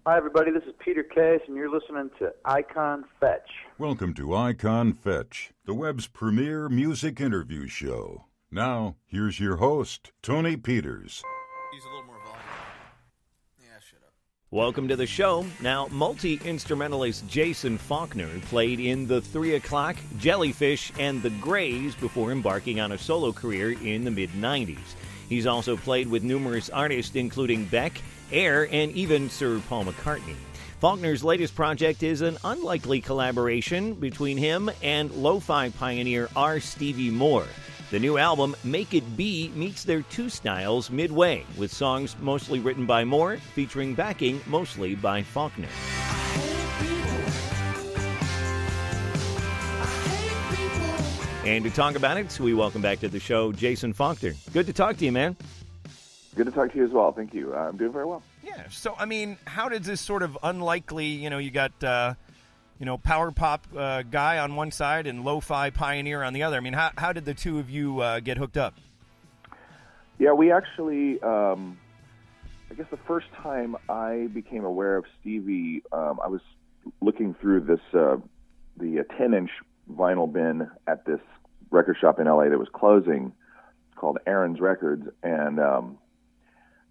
Hi, everybody. This is Peter Case, and you're listening to Icon Fetch. Welcome to Icon Fetch, the web's premier music interview show. Now, here's your host, Tony Peters. Use a little more volume. Yeah, shut up. Welcome to the show. Now, multi-instrumentalist Jason Falkner played in the 3 O'Clock, Jellyfish, and the Grays before embarking on a solo career in the mid-90s. He's also played with numerous artists, including Beck, Air, and even Sir Paul McCartney. Falkner's latest project is an unlikely collaboration between him and lo-fi pioneer Stevie Moore. The new album, Make It Be, meets their two styles midway, with songs mostly written by Moore, featuring backing mostly by Falkner. And to talk about it, we welcome back to the show Jason Falkner. Good to talk to you, man. Good to talk to you as well. Thank you. I'm doing very well. Yeah. So, I mean, how did this sort of unlikely, you got, power pop guy on one side and lo-fi pioneer on the other? I mean, how did the two of you get hooked up? Yeah, we actually, I guess the first time I became aware of Stevie, I was looking through this, the 10-inch vinyl bin at this record shop in LA that was closing called Aaron's Records, and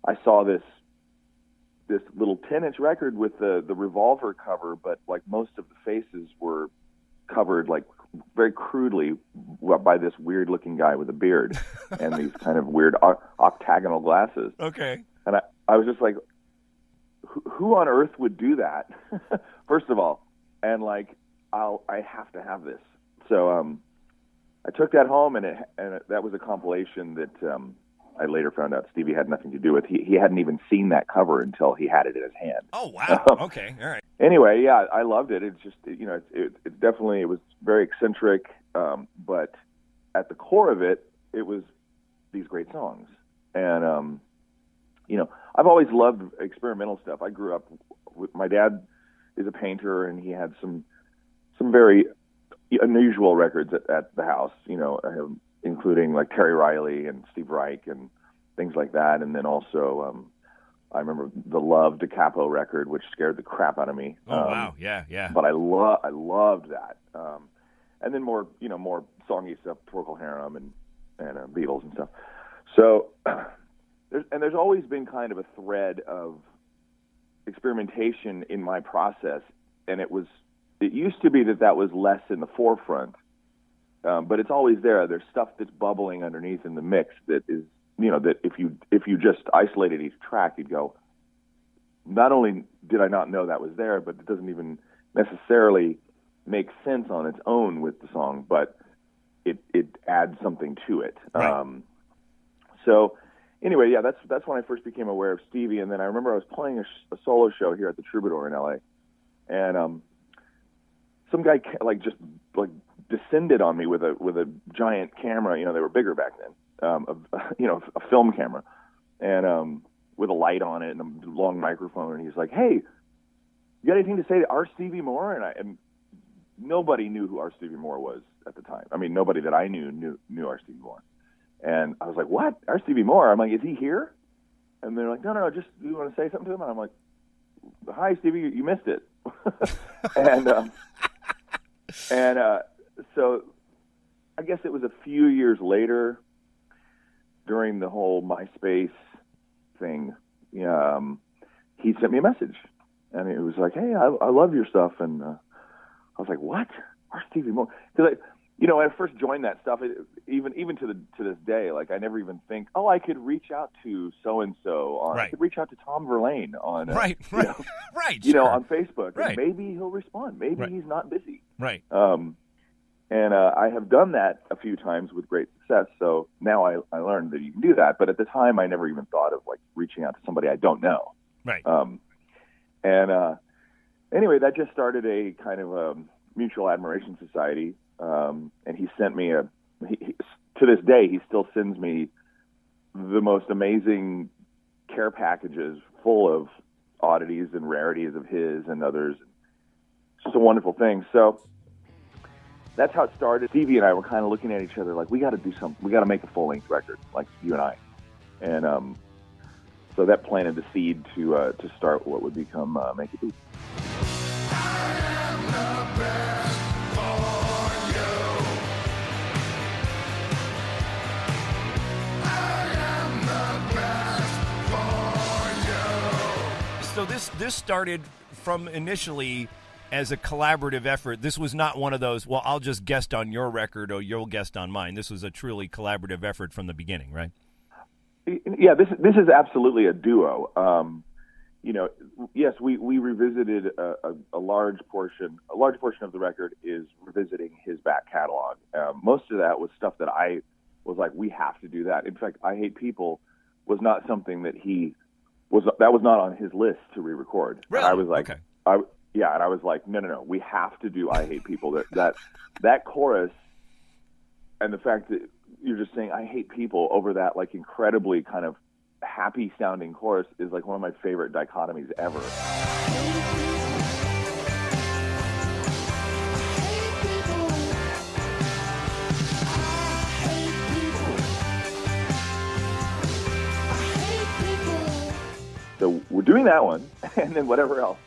I saw this little 10-inch record with the Revolver cover, but like most of the faces were covered like very crudely by this weird-looking guy with a beard and these kind of weird octagonal glasses. Okay. And I was just like, who on earth would do that? First of all, and like I have to have this. So I took that home, and that was a compilation that I later found out Stevie had nothing to do with. He hadn't even seen that cover until he had it in his hand. Oh, wow. Okay. All right. Anyway, yeah, I loved it. It's just, it definitely, it was very eccentric, but at the core of it, it was these great songs. And, I've always loved experimental stuff. I grew up with, my dad is a painter, and he had some very unusual records at the house, including like Terry Riley and Steve Reich and things like that. And then also, I remember the Love Da Capo record, which scared the crap out of me. Oh, wow. Yeah. But I loved that. And then more songy stuff, Procol Harum and Beatles and stuff. So there's always been kind of a thread of experimentation in my process. And it used to be that was less in the forefront. But it's always there. There's stuff that's bubbling underneath in the mix that is, that if you just isolated each track, you'd go, not only did I not know that was there, but it doesn't even necessarily make sense on its own with the song, but it adds something to it. Right. So anyway, yeah, that's when I first became aware of Stevie. And then I remember I was playing a solo show here at the Troubadour in LA, and some guy just descended on me with a giant camera. They were bigger back then. A film camera, and with a light on it and a long microphone. And he's like, "Hey, you got anything to say to R. Stevie Moore?" And nobody knew who R. Stevie Moore was at the time. I mean, nobody that I knew R. Stevie Moore. And I was like, "What? R. Stevie Moore?" I'm like, "Is he here?" And they're like, "No, just you want to say something to him?" And I'm like, "Hi, Stevie, you missed it." So I guess it was a few years later, during the whole MySpace thing, he sent me a message, and it was like, "Hey, I love your stuff." And I was like, "What? Where's Stevie Moore?" Because when I first joined that stuff, even to this day, like I never even think, "Oh, I could reach out to so and so," or right. "I could reach out to Tom Verlaine on right, right, sure. on Facebook, right. and maybe he'll respond. Maybe right. he's not busy." Right. And I have done that a few times with great success. So now I learned that you can do that. But at the time, I never even thought of like reaching out to somebody I don't know. Right. Anyway, that just started a kind of a mutual admiration society. And he sent me to this day, he still sends me the most amazing care packages full of oddities and rarities of his and others. It's just a wonderful thing. So that's how it started. Stevie and I were kind of looking at each other like, we got to do something. We got to make a full-length record, like you and I. And so that planted the seed to start what would become Make It Beat. So this started from initially as a collaborative effort. This was not one of those, well, I'll just guest on your record or you'll guest on mine. This was a truly collaborative effort from the beginning, right? Yeah, this is absolutely a duo. Yes, we revisited a large portion of the record is revisiting his back catalog. Most of that was stuff that I was like, we have to do that. In fact, I Hate People was not something that was not on his list to re-record. Really? And I was like, okay. and I was like, no, we have to do I Hate People. That chorus and the fact that you're just saying I hate people over that like incredibly kind of happy sounding chorus is like one of my favorite dichotomies ever. So we're doing that one, and then whatever else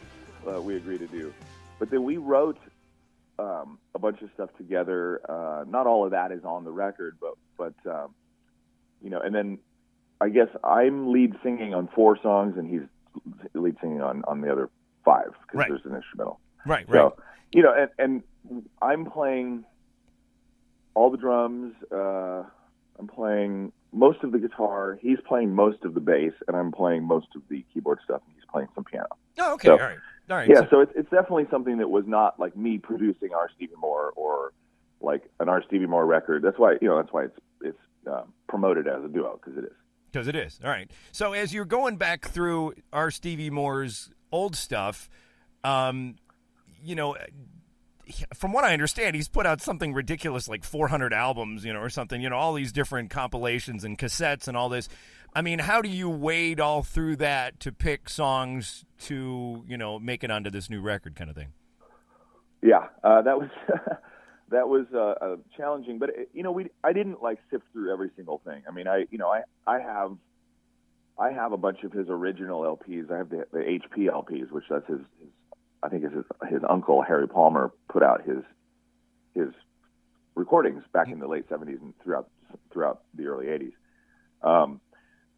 we agree to do. But then we wrote a bunch of stuff together. Not all of that is on the record, but and then I guess I'm lead singing on 4 songs, and he's lead singing on the other 5 because Right. there's an instrumental. Right. So and I'm playing all the drums. I'm playing most of the guitar. He's playing most of the bass, and I'm playing most of the keyboard stuff. And he's playing some piano. Oh, okay. So, All right. Yeah, so it's definitely something that was not like me producing our Stevie Moore or like an our Stevie Moore record. That's why it's promoted as a duo because it is. Because it is. All right. So as you're going back through our Stevie Moore's old stuff, from what I understand, he's put out something ridiculous like 400 albums, or something, all these different compilations and cassettes and all this. I mean, how do you wade all through that to pick songs to, make it onto this new record kind of thing? Yeah, that was that was challenging, but I didn't like sift through every single thing. I mean, I have a bunch of his original LPs. I have the HP LPs, which that's his I think his uncle Harry Palmer put out his recordings back in the late 70s and throughout the early 80s.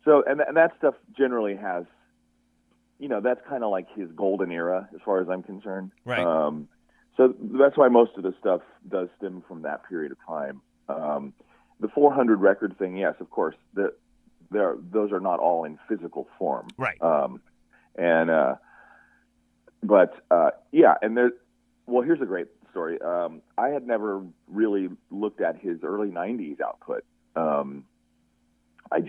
So that stuff generally has, that's kind of like his golden era as far as I'm concerned. Right. So that's why most of the stuff does stem from that period of time. The 400 record thing, yes, of course, those are not all in physical form. Right. Here's a great story. I had never really looked at his early 90s output. I'm a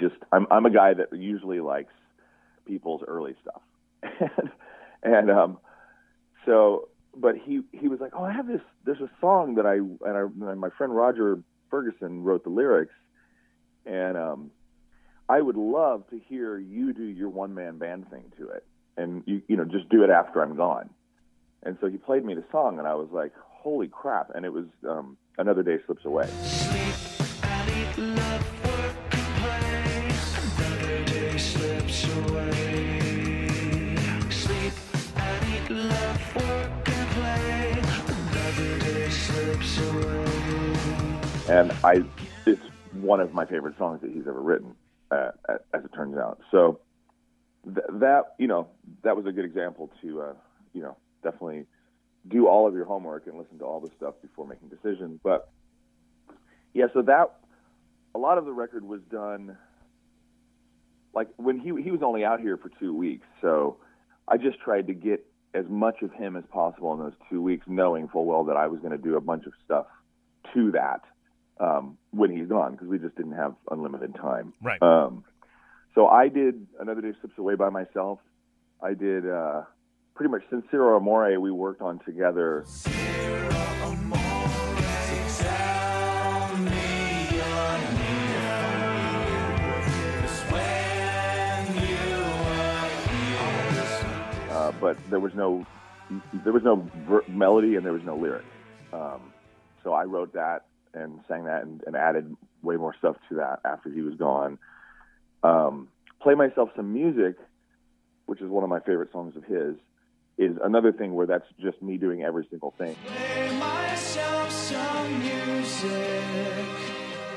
guy that usually likes people's early stuff. But he was like, oh, I have this, there's a song that and my friend Roger Ferguson wrote the lyrics, and I would love to hear you do your one-man band thing to it, and you just do it after I'm gone. And so he played me the song, and I was like, holy crap, and it was Another Day Slips Away. Sleep and eat, love, work and play. Another day slips away. Sleep and eat, love, work and play. Another day slips away. And it's one of my favorite songs that he's ever written, as it turns out. So that was a good example to, definitely do all of your homework and listen to all the stuff before making decisions. But yeah, so that a lot of the record was done like when he was only out here for 2 weeks. So I just tried to get as much of him as possible in those 2 weeks, knowing full well that I was going to do a bunch of stuff to that when he's gone, because we just didn't have unlimited time. Right. So I did Another Day Slips Away by myself. I did pretty much since Ciro Amore we worked on together. But there was no melody and there was no lyric. So I wrote that and sang that and added way more stuff to that after he was gone. Play Myself Some Music, which is one of my favorite songs of his, is another thing where that's just me doing every single thing. Play myself some music.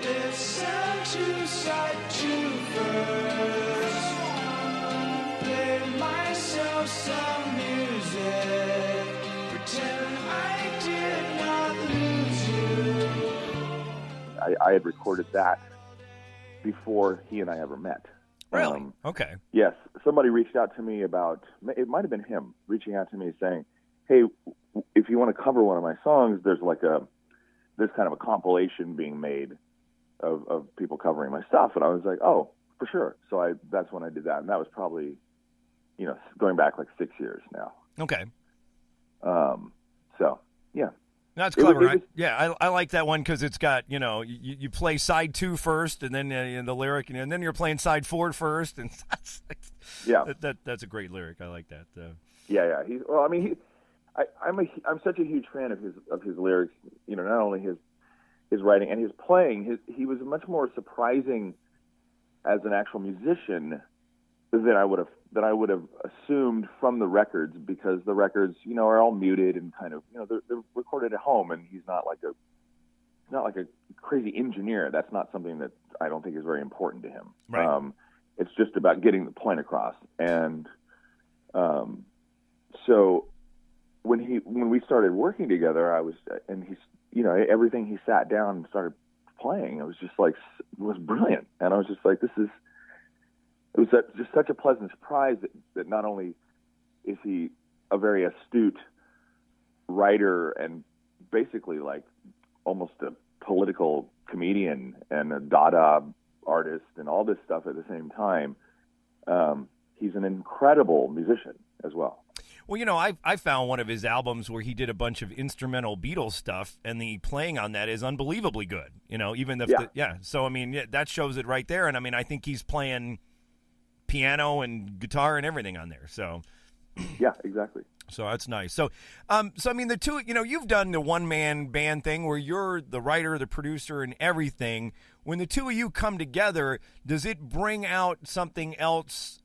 Listen to side two first. Play myself some music. Pretend I did not lose you. I had recorded that before he and I ever met. Really? Okay. Yes. Somebody reached out to me about, it might have been him, reaching out to me saying, hey, if you want to cover one of my songs, there's kind of a compilation being made of people covering my stuff. And I was like, oh, for sure. So that's when I did that. And that was probably, going back like 6 years now. Okay. So, yeah. That's clever. I like that one because it's got, you play side two first and then the lyric, and then you're playing side four first. And that's a great lyric. I like that. Yeah. I'm such a huge fan of his lyrics, not only his writing and his playing. He was much more surprising as an actual musician than I would have assumed from the records, because the records, are all muted and kind of, they're recorded at home, and he's not like a crazy engineer. That's not something that I don't think is very important to him. Right. It's just about getting the point across. And so when we started working together, everything he sat down and started playing, it was just like, it was brilliant. And I was just like, it was just such a pleasant surprise that not only is he a very astute writer and basically like almost a political comedian and a Dada artist and all this stuff at the same time, he's an incredible musician as well. Well, I found one of his albums where he did a bunch of instrumental Beatles stuff, and the playing on that is unbelievably good. So, that shows it right there. And, I think he's playing piano and guitar and everything on there. So, yeah, exactly. So that's nice. So, the two, you've done the one-man band thing where you're the writer, the producer, and everything. When the two of you come together, does it bring out something else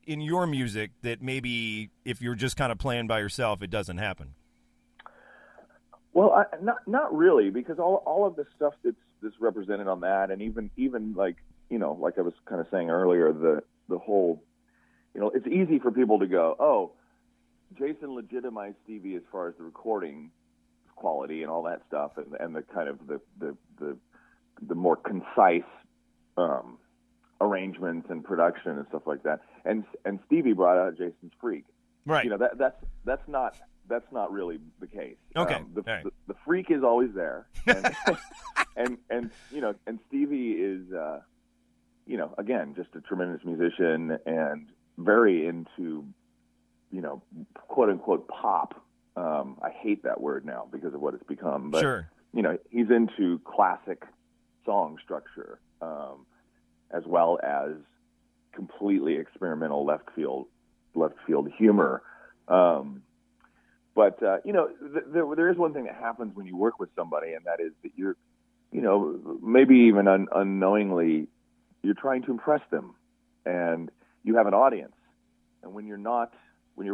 in your music that maybe if you're just kind of playing by yourself, it doesn't happen? Well, not really, because all of the stuff that's represented on that, and even like like I was kind of saying earlier, the whole, it's easy for people to go, oh, Jason legitimized Stevie as far as the recording quality and all that stuff, and the kind of the more concise arrangements and production and stuff like that. And Stevie brought out Jason's freak. Right. That's not really the case. Okay. The freak is always there, and Stevie is again just a tremendous musician and very into quote unquote pop. I hate that word now because of what it's become, but sure. He's into classic song structure, as well as completely experimental left field humor. But there is one thing that happens when you work with somebody, and that is that you're, maybe even unknowingly, you're trying to impress them, and you have an audience. And when you're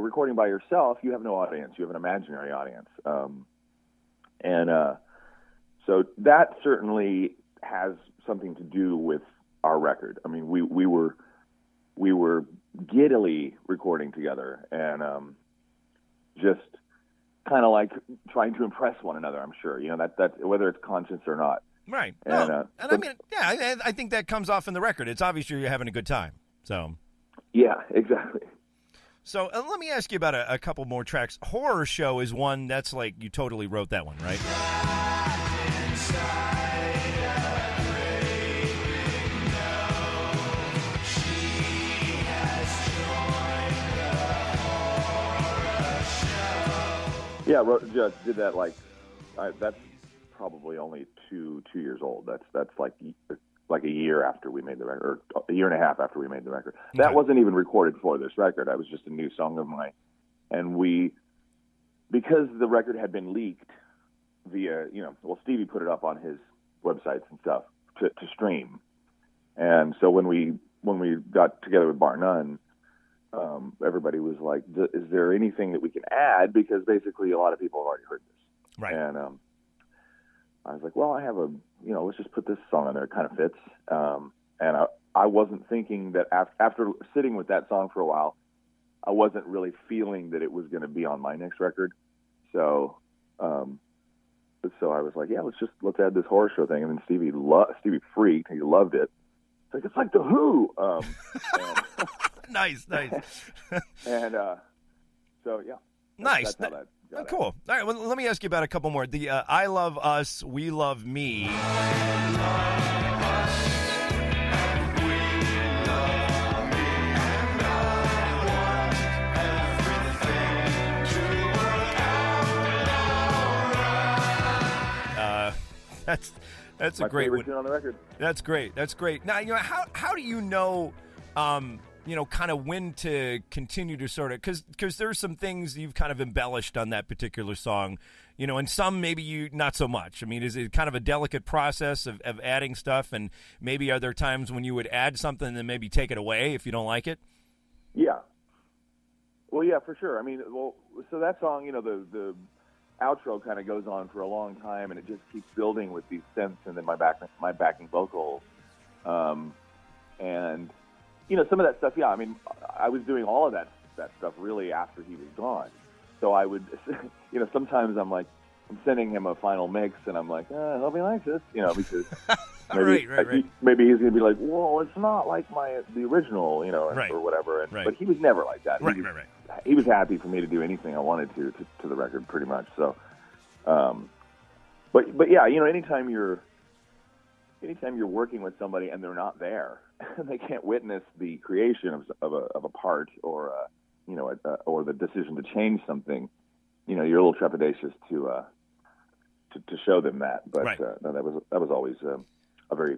recording by yourself, you have no audience. You have an imaginary audience. So that certainly has something to do with our record. I mean, we were giddily recording together, and just kind of like trying to impress one another. I'm sure that whether it's conscious or not. Right. And I think that comes off in the record. It's obvious you're having a good time. So. Yeah, exactly. So let me ask you about a couple more tracks. Horror Show is one that's like you totally wrote that one, right? Yeah, just did that that's probably only two years old. That's like a year after we made the record, or a year and a half after we made the record. Okay. That wasn't even recorded for this record. That was just a new song of mine. And because the record had been leaked via, Stevie put it up on his websites and stuff to stream. And so when we when we got together with Bar None, everybody was like, is there anything that we can add? Because basically a lot of people have already heard this. Right. And I was like, well, I have let's just put this song on there. It kind of fits. And I wasn't thinking that after sitting with that song for a while, I wasn't really feeling that it was going to be on my next record. So I was like, yeah, let's add this horror show thing. And then Stevie freaked. He loved it. It's like the Who. Nice. And so, yeah. Nice. That's how that got Cool. All right. Well, let me ask you about a couple more. The I Love Us, We Love Me. That's my a great favorite one. tune on the record. That's great. Now, how do you know, kind of when to continue to sort of, because there's some things you've kind of embellished on that particular song, and some maybe you not so much. I mean, is it kind of a delicate process of adding stuff, and maybe are there times when you would add something and then maybe take it away if you don't like it? Yeah. Well, yeah, for sure. I mean, so that song, the outro kind of goes on for a long time, and it just keeps building with these synths and then my backing vocals, and some of that stuff. Yeah, I mean, I was doing all of that stuff really after he was gone. So I would, sometimes I'm like, I'm sending him a final mix, and I'm like, I hope he likes this, because maybe right. Maybe he's gonna be like, well, it's not like the original, Right. or whatever. And, Right. But he was never like that. Right. He was happy for me to do anything I wanted to the record, pretty much. So, but yeah, anytime you're working with somebody and they're not there, and they can't witness the creation of a part or or the decision to change something, you're a little trepidatious to show them that. But Right. No, that was always a very,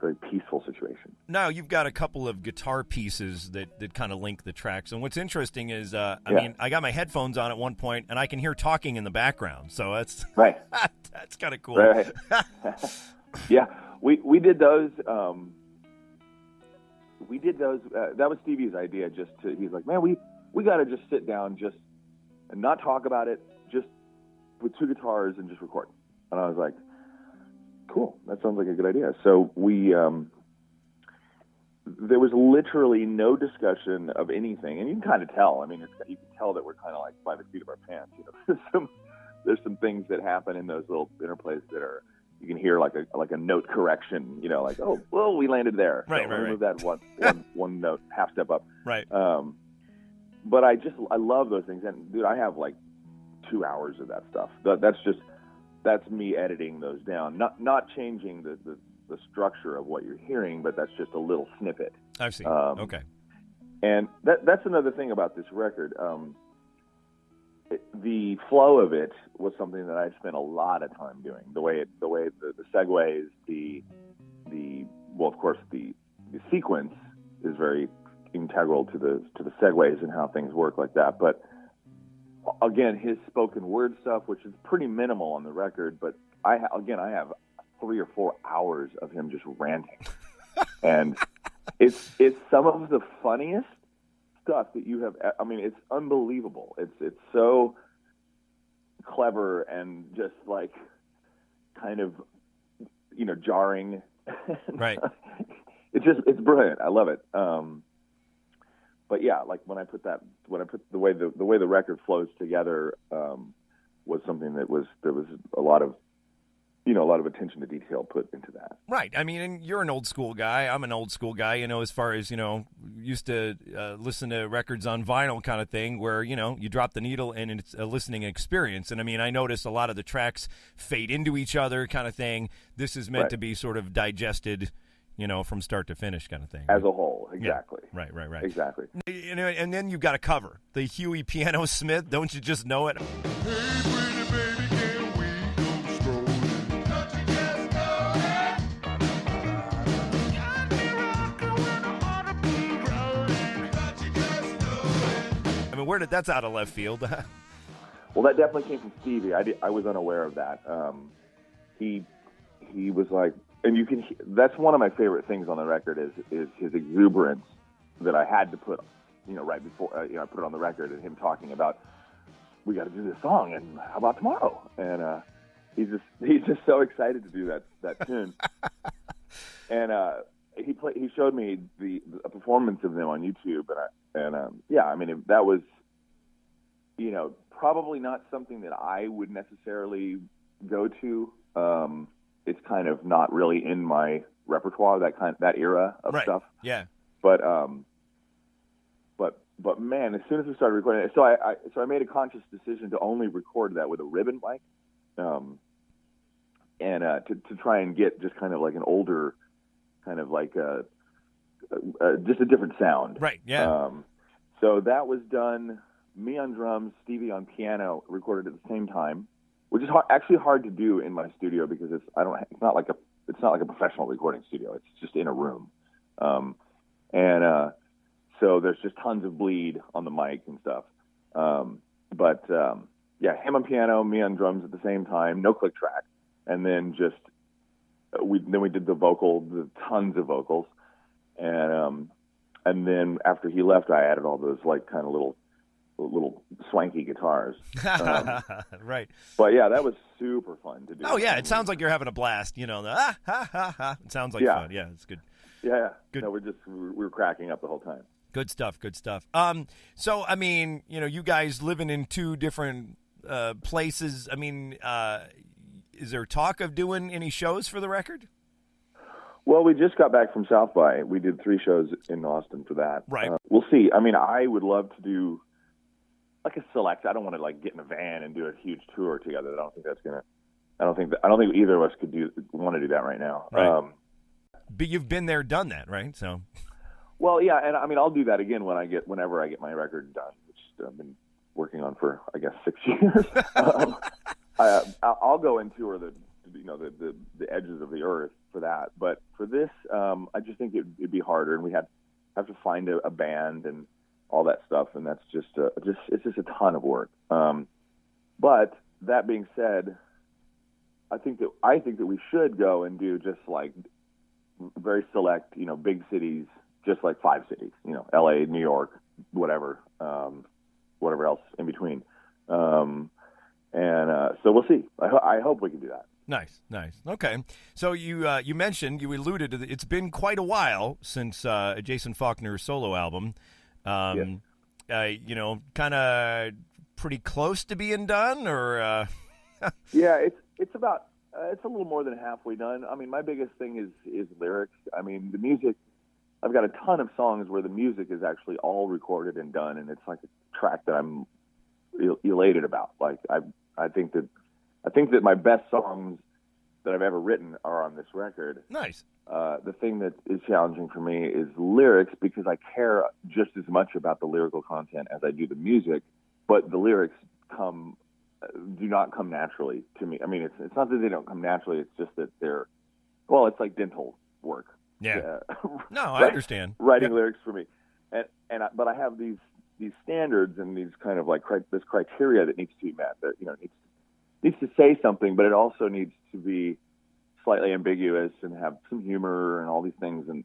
very peaceful situation. Now, you've got a couple of guitar pieces that kind of link the tracks. And what's interesting is, mean, I got my headphones on at one point, and I can hear talking in the background. So that's right. that's kind of cool. Right. Yeah, we did those. That was Stevie's idea. He's like, man, we got to just sit down, and not talk about it, just with two guitars and just record. And I was like, cool, that sounds like a good idea. So we, there was literally no discussion of anything, and you can kind of tell. I mean, you can tell that we're kind of like by the seat of our pants. There's some things that happen in those little interplays that are, you can hear like a note correction. Like, oh, well, we landed there. Right, so right, remove that one note, half step up. Right. But I love those things, and dude, I have like 2 hours of that stuff. That's me editing those down, not changing the structure of what you're hearing, but that's just a little snippet. I see. Okay. And that's another thing about this record. The flow of it was something that I spent a lot of time doing. The way the segues, of course the sequence is very integral to the segues and how things work like that. But again, his spoken word stuff, which is pretty minimal on the record, but I have 3 or 4 hours of him just ranting, and it's some of the funniest stuff that you have. I mean, it's unbelievable. It's so clever and just like kind of jarring. Right. It's brilliant. I love it. But yeah, like when I put the way the record flows together was something there was a lot of attention to detail put into that. Right. I mean, and you're an old school guy. I'm an old school guy, as far as, used to listen to records on vinyl kind of thing where, you drop the needle and it's a listening experience. And I mean, I noticed a lot of the tracks fade into each other kind of thing. This is meant to be sort of digested, from start to finish kind of thing. As a whole, exactly. Yeah. Right. Exactly. And then you've got a cover, the Huey Piano Smith, Don't You Just Know It? I mean, that's out of left field. Well, that definitely came from Stevie. I was unaware of that. He was like, and you can. That's one of my favorite things on the record is his exuberance that I had to put, right before I put it on the record, and him talking about, we got to do this song, and how about tomorrow? And he's just so excited to do that tune. And he showed me a performance of them on YouTube, that was, probably not something that I would necessarily go to. It's kind of not really in my repertoire, that era of stuff. Yeah. But man, as soon as we started recording it, so I made a conscious decision to only record that with a ribbon mic, and to try and get just kind of like an older, kind of like just a different sound. Right. Yeah. So that was done. Me on drums, Stevie on piano, recorded at the same time, which is actually hard to do in my studio because it's not like a professional recording studio. It's just in a room, so there's just tons of bleed on the mic and stuff. Him on piano, me on drums at the same time, no click track, and then we did the tons of vocals, and then after he left, I added all those like kind of little swanky guitars. Right. But yeah, that was super fun to do. Oh yeah, it sounds like you're having a blast. It sounds like fun. Yeah, it's good. Yeah. Good. No, we were cracking up the whole time. Good stuff. So I mean, you guys living in two different places. I mean, is there talk of doing any shows for the record? Well, we just got back from South by. We did 3 shows in Austin for that. Right. We'll see. I mean, I would love to do like a select. I don't want to like get in a van and do a huge tour together. I don't think either of us could want to do that right now. Right. But you've been there, done that, right? So. Well, yeah, and I mean, I'll do that again whenever I get my record done, which I've been working on for, I guess, 6 years. I'll go and tour the edges of the earth for that. But for this, I just think it'd be harder, and we have to find a band and all that stuff, and that's it's just a ton of work. But that being said, I think that we should go and do just like very select, big cities, just like 5 cities, LA, New York, whatever else in between. So we'll see. I hope we can do that. Nice. Okay. So you alluded to it's been quite a while since Jason Falkner's solo album. Kind of pretty close to being done, or? Yeah, it's about it's a little more than halfway done. I mean, my biggest thing is lyrics. I mean, the music. I've got a ton of songs where the music is actually all recorded and done, and it's like a track that I'm elated about. Like I think that my best songs that I've ever written are on this record. Nice. The thing that is challenging for me is lyrics, because I care just as much about the lyrical content as I do the music, but the lyrics do not come naturally to me. I mean, it's not that they don't come naturally, it's just that it's like dental work. Yeah. No, I understand. Writing lyrics for me. But I have these standards and these kind of like this criteria that needs to be met. That needs to say something, but it also needs to be slightly ambiguous and have some humor and all these things, and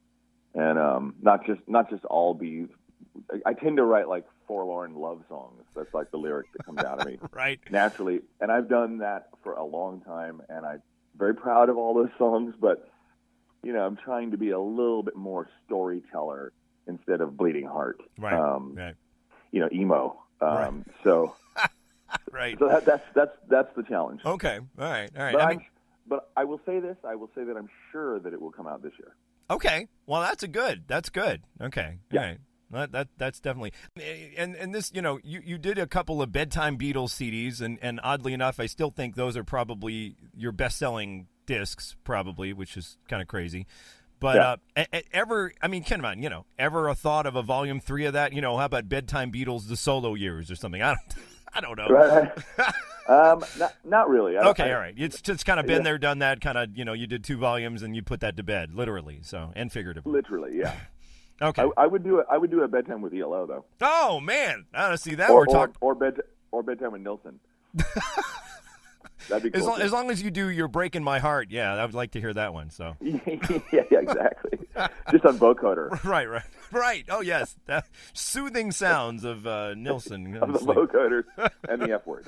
not just all be. I tend to write like forlorn love songs. That's like the lyric that comes out of me right naturally, and I've done that for a long time, and I'm very proud of all those songs. But I'm trying to be a little bit more storyteller instead of bleeding heart. Right. Right. Emo. Right. So. Right. So that's the challenge. Okay. All right. But I will say this. I will say that I'm sure that it will come out this year. Okay. Well, that's good. Okay. Yeah. All right. That's definitely. And this, you did a couple of Bedtime Beatles CDs, and oddly enough, I still think those are probably your best-selling discs, probably, which is kind of crazy. But ever a thought of a volume 3 of that? How about Bedtime Beatles, the solo years or something? I don't know. Right. Not really. All right. It's just kind of been there, done that. Kind of, you did 2 volumes and you put that to bed, literally, and figuratively. Literally, yeah. Okay. I would do a Bedtime with ELO though. Oh man, I want to see that. Or Bedtime with Nilsson. That'd be cool. As long as you do "You're Breaking My Heart," yeah, I would like to hear that one. So yeah, exactly. Just on vocoder. Right. Oh yes, that soothing sounds of Nilsson. Of the vocoders and the F word.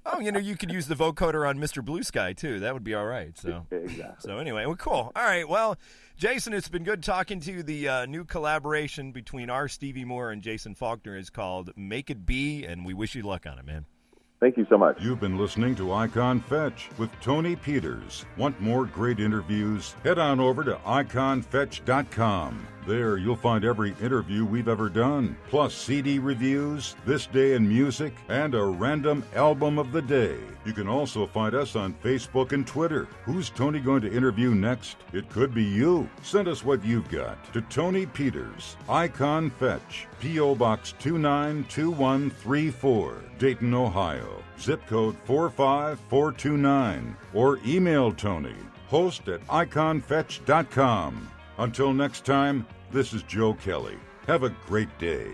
Oh, you could use the vocoder on Mr. Blue Sky too. That would be all right. So Exactly. So anyway, well, cool. All right. Well, Jason, it's been good talking to you. The new collaboration between our Stevie Moore and Jason Falkner is called "Make It Be," and we wish you luck on it, man. Thank you so much. You've been listening to Icon Fetch with Tony Peters. Want more great interviews? Head on over to iconfetch.com. There you'll find every interview we've ever done, plus CD reviews, This Day in Music, and a random album of the day. You can also find us on Facebook and Twitter. Who's Tony going to interview next? It could be you. Send us what you've got to Tony Peters, Icon Fetch, P.O. Box 292134, Dayton, Ohio, zip code 45429, or email Tony, host@iconfetch.com. Until next time, this is Joe Kelly. Have a great day.